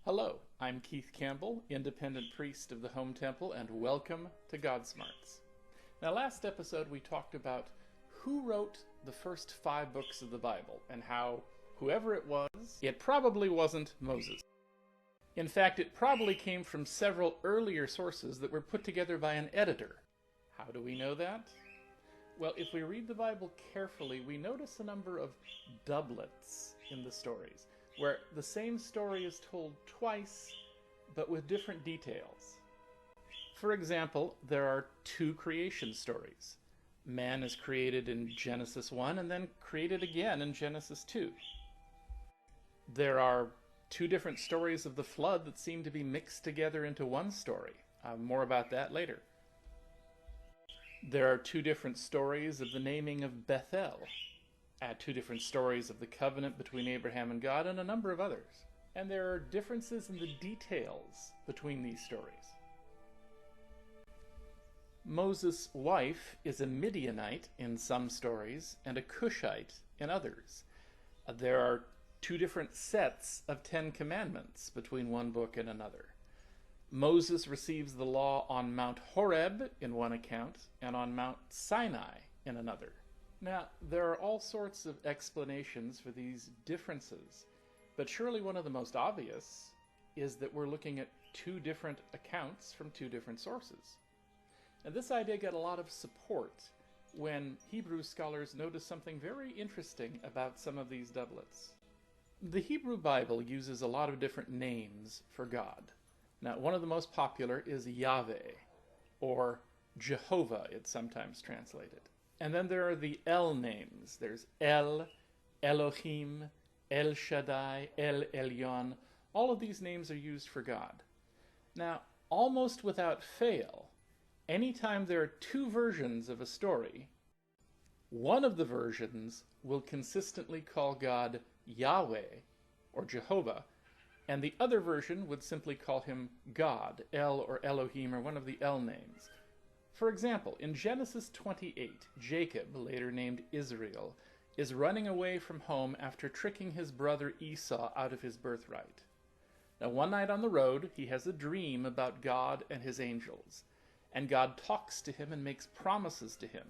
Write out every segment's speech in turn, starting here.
Hello, I'm Keith Campbell, independent priest of the Home Temple, and welcome to Godsmarts. Now, last episode we talked about who wrote the first 5 books of the Bible, and how whoever it was, it probably wasn't Moses. In fact, it probably came from several earlier sources that were put together by an editor. How do we know that? Well, if we read the Bible carefully, we notice a number of doublets in the stories, where the same story is told twice, but with different details. For example, there are 2 creation stories. Man is created in Genesis 1 and then created again in Genesis 2. There are 2 different stories of the flood that seem to be mixed together into one story. More about that later. There are 2 different stories of the naming of Bethel. 2 different stories of the covenant between Abraham and God, and a number of others. And there are differences in the details between these stories. Moses' wife is a Midianite in some stories and a Cushite in others. There are 2 different sets of 10 commandments between one book and another. Moses receives the law on Mount Horeb in one account and on Mount Sinai in another. Now, there are all sorts of explanations for these differences, but surely one of the most obvious is that we're looking at 2 different accounts from 2 different sources. Now, this idea got a lot of support when Hebrew scholars noticed something very interesting about some of these doublets. The Hebrew Bible uses a lot of different names for God. Now, one of the most popular is Yahweh, or Jehovah, it's sometimes translated. And then there are the El names. There's El, Elohim, El Shaddai, El Elyon. All of these names are used for God. Now, almost without fail, anytime there are 2 versions of a story, one of the versions will consistently call God Yahweh, or Jehovah, and the other version would simply call him God, El or Elohim, or one of the El names. For example, in Genesis 28, Jacob, later named Israel, is running away from home after tricking his brother Esau out of his birthright. Now, one night on the road, he has a dream about God and his angels, and God talks to him and makes promises to him.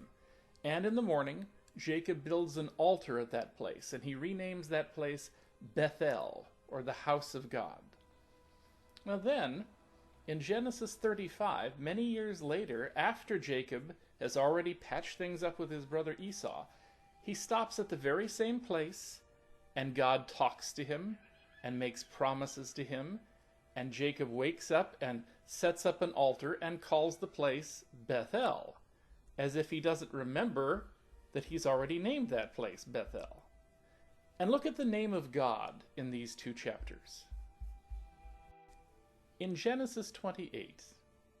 And in the morning, Jacob builds an altar at that place, and he renames that place Bethel, or the house of God. Now then, in Genesis 35, many years later, after Jacob has already patched things up with his brother Esau, he stops at the very same place, and God talks to him and makes promises to him, and Jacob wakes up and sets up an altar and calls the place Bethel, as if he doesn't remember that he's already named that place Bethel. And look at the name of God in these 2 chapters. In Genesis 28,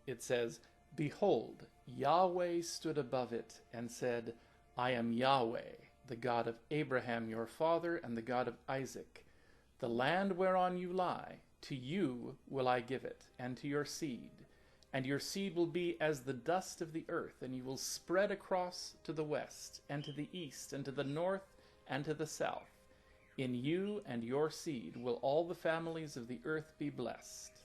it says, "Behold, Yahweh stood above it and said, I am Yahweh, the God of Abraham your father and the God of Isaac. The land whereon you lie, to you will I give it, and to your seed. And your seed will be as the dust of the earth, and you will spread across to the west, and to the east, and to the north, and to the south. In you and your seed will all the families of the earth be blessed."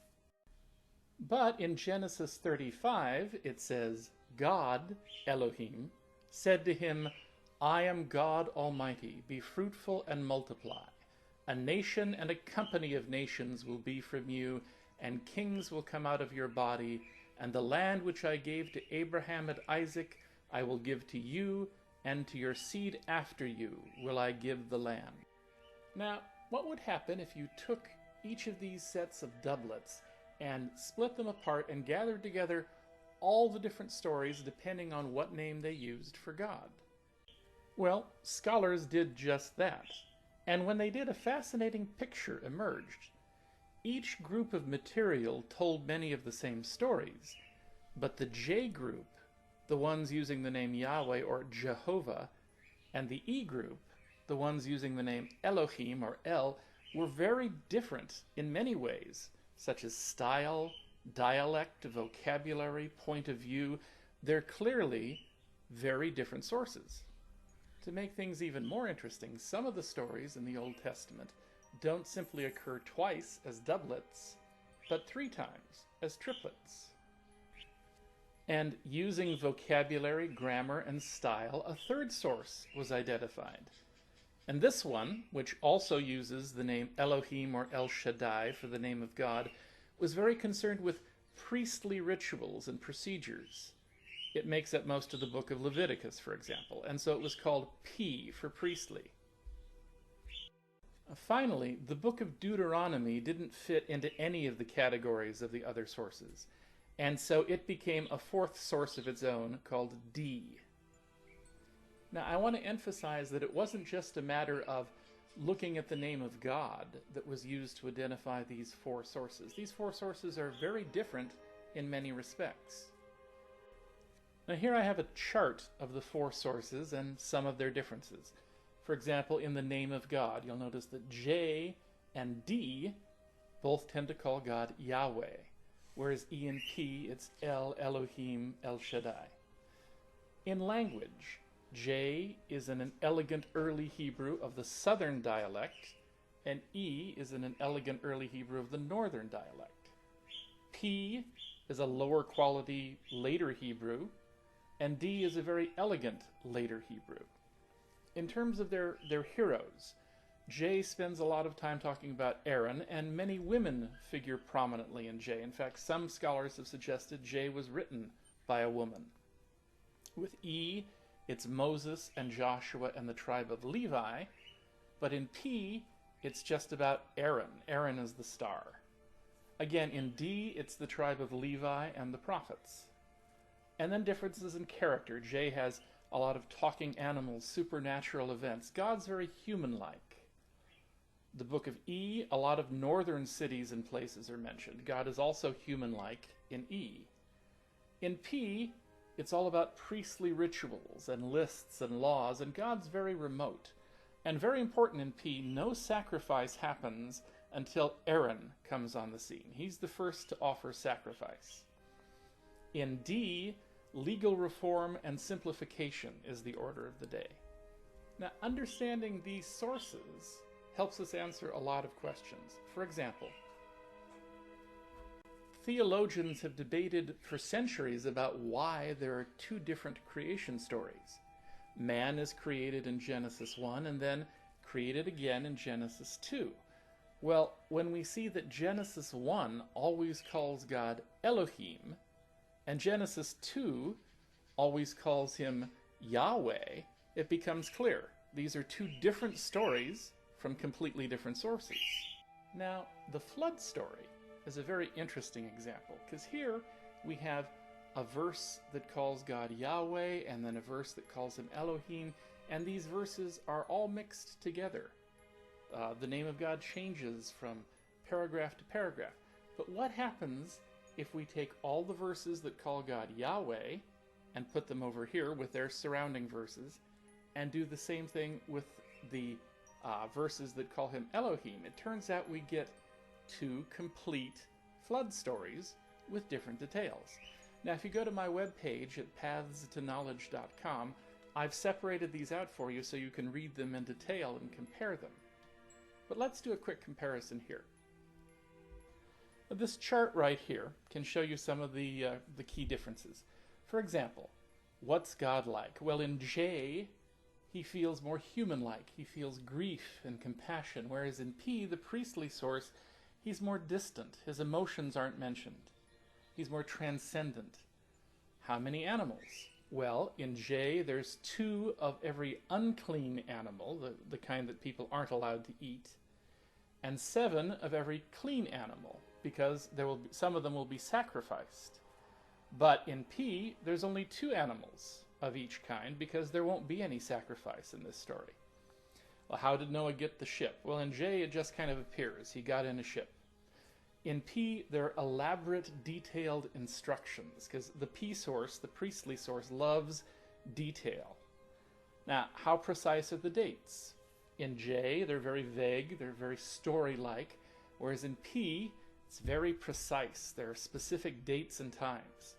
But in Genesis 35, it says, God, Elohim, said to him, I am God Almighty, be fruitful and multiply. A nation and a company of nations will be from you, and kings will come out of your body, and the land which I gave to Abraham and Isaac I will give to you, and to your seed after you will I give the land. Now, what would happen if you took each of these sets of doublets and split them apart and gathered together all the different stories depending on what name they used for God? Well, scholars did just that. And when they did, a fascinating picture emerged. Each group of material told many of the same stories, but the J group, the ones using the name Yahweh or Jehovah, and the E group, the ones using the name Elohim or El, were very different in many ways, such as style, dialect, vocabulary, point of view. They're clearly very different sources. To make things even more interesting, some of the stories in the Old Testament don't simply occur twice as doublets, but 3 times as triplets. And using vocabulary, grammar, and style, a third source was identified. And this one, which also uses the name Elohim or El Shaddai for the name of God, was very concerned with priestly rituals and procedures. It makes up most of the book of Leviticus, for example, and so it was called P for priestly. Finally, the book of Deuteronomy didn't fit into any of the categories of the other sources, and so it became a fourth source of its own called D. Now, I want to emphasize that it wasn't just a matter of looking at the name of God that was used to identify these 4 sources. These 4 sources are very different in many respects. Now, here I have a chart of the 4 sources and some of their differences. For example, in the name of God, you'll notice that J and D both tend to call God Yahweh, whereas E and P, it's El, Elohim, El Shaddai. In language, J is in an elegant early Hebrew of the southern dialect, and E is in an elegant early Hebrew of the northern dialect. P is a lower quality later Hebrew, and D is a very elegant later Hebrew. In terms of their heroes, J spends a lot of time talking about Aaron, and many women figure prominently in J. In fact, some scholars have suggested J was written by a woman. With E, it's Moses and Joshua and the tribe of Levi, but in P, it's just about Aaron. Aaron is the star. Again, in D, it's the tribe of Levi and the prophets. And then differences in character. J has a lot of talking animals, supernatural events. God's very human-like. The book of E, a lot of northern cities and places are mentioned. God is also human-like in E. In P, it's all about priestly rituals and lists and laws, and God's very remote. And very important in P, no sacrifice happens until Aaron comes on the scene. He's the first to offer sacrifice. In D, legal reform and simplification is the order of the day. Now, understanding these sources helps us answer a lot of questions. For example, theologians have debated for centuries about why there are 2 different creation stories. Man is created in Genesis 1 and then created again in Genesis 2. Well, when we see that Genesis 1 always calls God Elohim, and Genesis 2 always calls him Yahweh, it becomes clear. These are 2 different stories from completely different sources. Now, the flood story is a very interesting example, because here we have a verse that calls God Yahweh and then a verse that calls him Elohim, and these verses are all mixed together. The name of God changes from paragraph to paragraph. But what happens if we take all the verses that call God Yahweh and put them over here with their surrounding verses and do the same thing with the verses that call him Elohim? It turns out we get 2 complete flood stories with different details. Now, if you go to my webpage at pathstoknowledge.com, I've separated these out for you so you can read them in detail and compare them. But let's do a quick comparison here. This chart right here can show you some of the key differences. For example, what's God like? Well, in J, he feels more human-like. He feels grief and compassion, whereas in P, the priestly source, he's more distant. His emotions aren't mentioned. He's more transcendent. How many animals? Well, in J, there's 2 of every unclean animal, the kind that people aren't allowed to eat, and 7 of every clean animal, because some of them will be sacrificed. But in P, there's only 2 animals of each kind, because there won't be any sacrifice in this story. Well, how did Noah get the ship? Well, in J, it just kind of appears. He got in a ship. In P, there are elaborate, detailed instructions, because the P source, the priestly source, loves detail. Now, how precise are the dates? In J, they're very vague, they're very story-like, whereas in P, it's very precise. There are specific dates and times.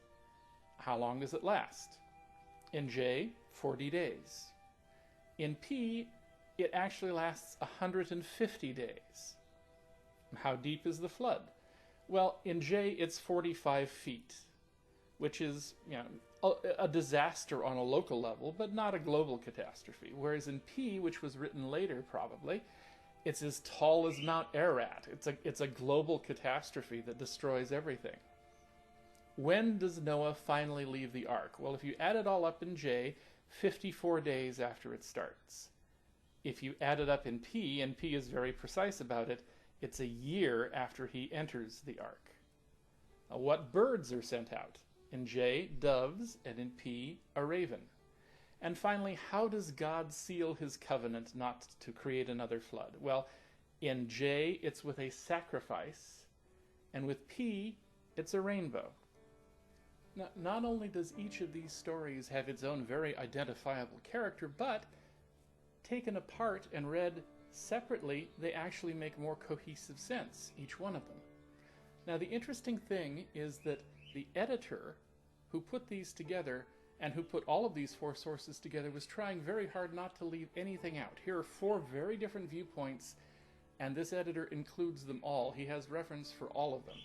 How long does it last? In J, 40 days. In P, it actually lasts 150 days. How deep is the flood? Well, in J, it's 45 feet, which is, a disaster on a local level, but not a global catastrophe. Whereas in P, which was written later probably, it's as tall as Mount Ararat. It's a global catastrophe that destroys everything. When does Noah finally leave the ark? Well, if you add it all up in J, 54 days after it starts. If you add it up in P, and P is very precise about it, it's a year after he enters the ark. Now, what birds are sent out? In J, doves, and in P, a raven. And finally, how does God seal his covenant not to create another flood? Well, in J, it's with a sacrifice, and with P, it's a rainbow. Now, not only does each of these stories have its own very identifiable character, but taken apart and read separately, they actually make more cohesive sense, each one of them. Now, the interesting thing is that the editor who put these together and who put all of these four sources together was trying very hard not to leave anything out. Here are four very different viewpoints, and this editor includes them all. He has reference for all of them.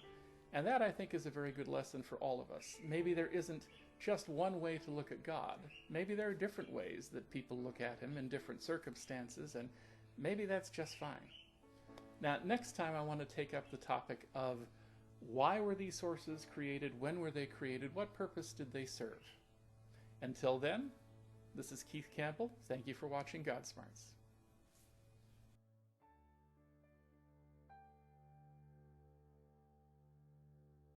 And that, I think, is a very good lesson for all of us. Maybe there isn't just one way to look at God. Maybe there are different ways that people look at him in different circumstances, and maybe that's just fine. Now, next time I want to take up the topic of why were these sources created, when were they created, what purpose did they serve? Until then, this is Keith Campbell. Thank you for watching Godsmarts.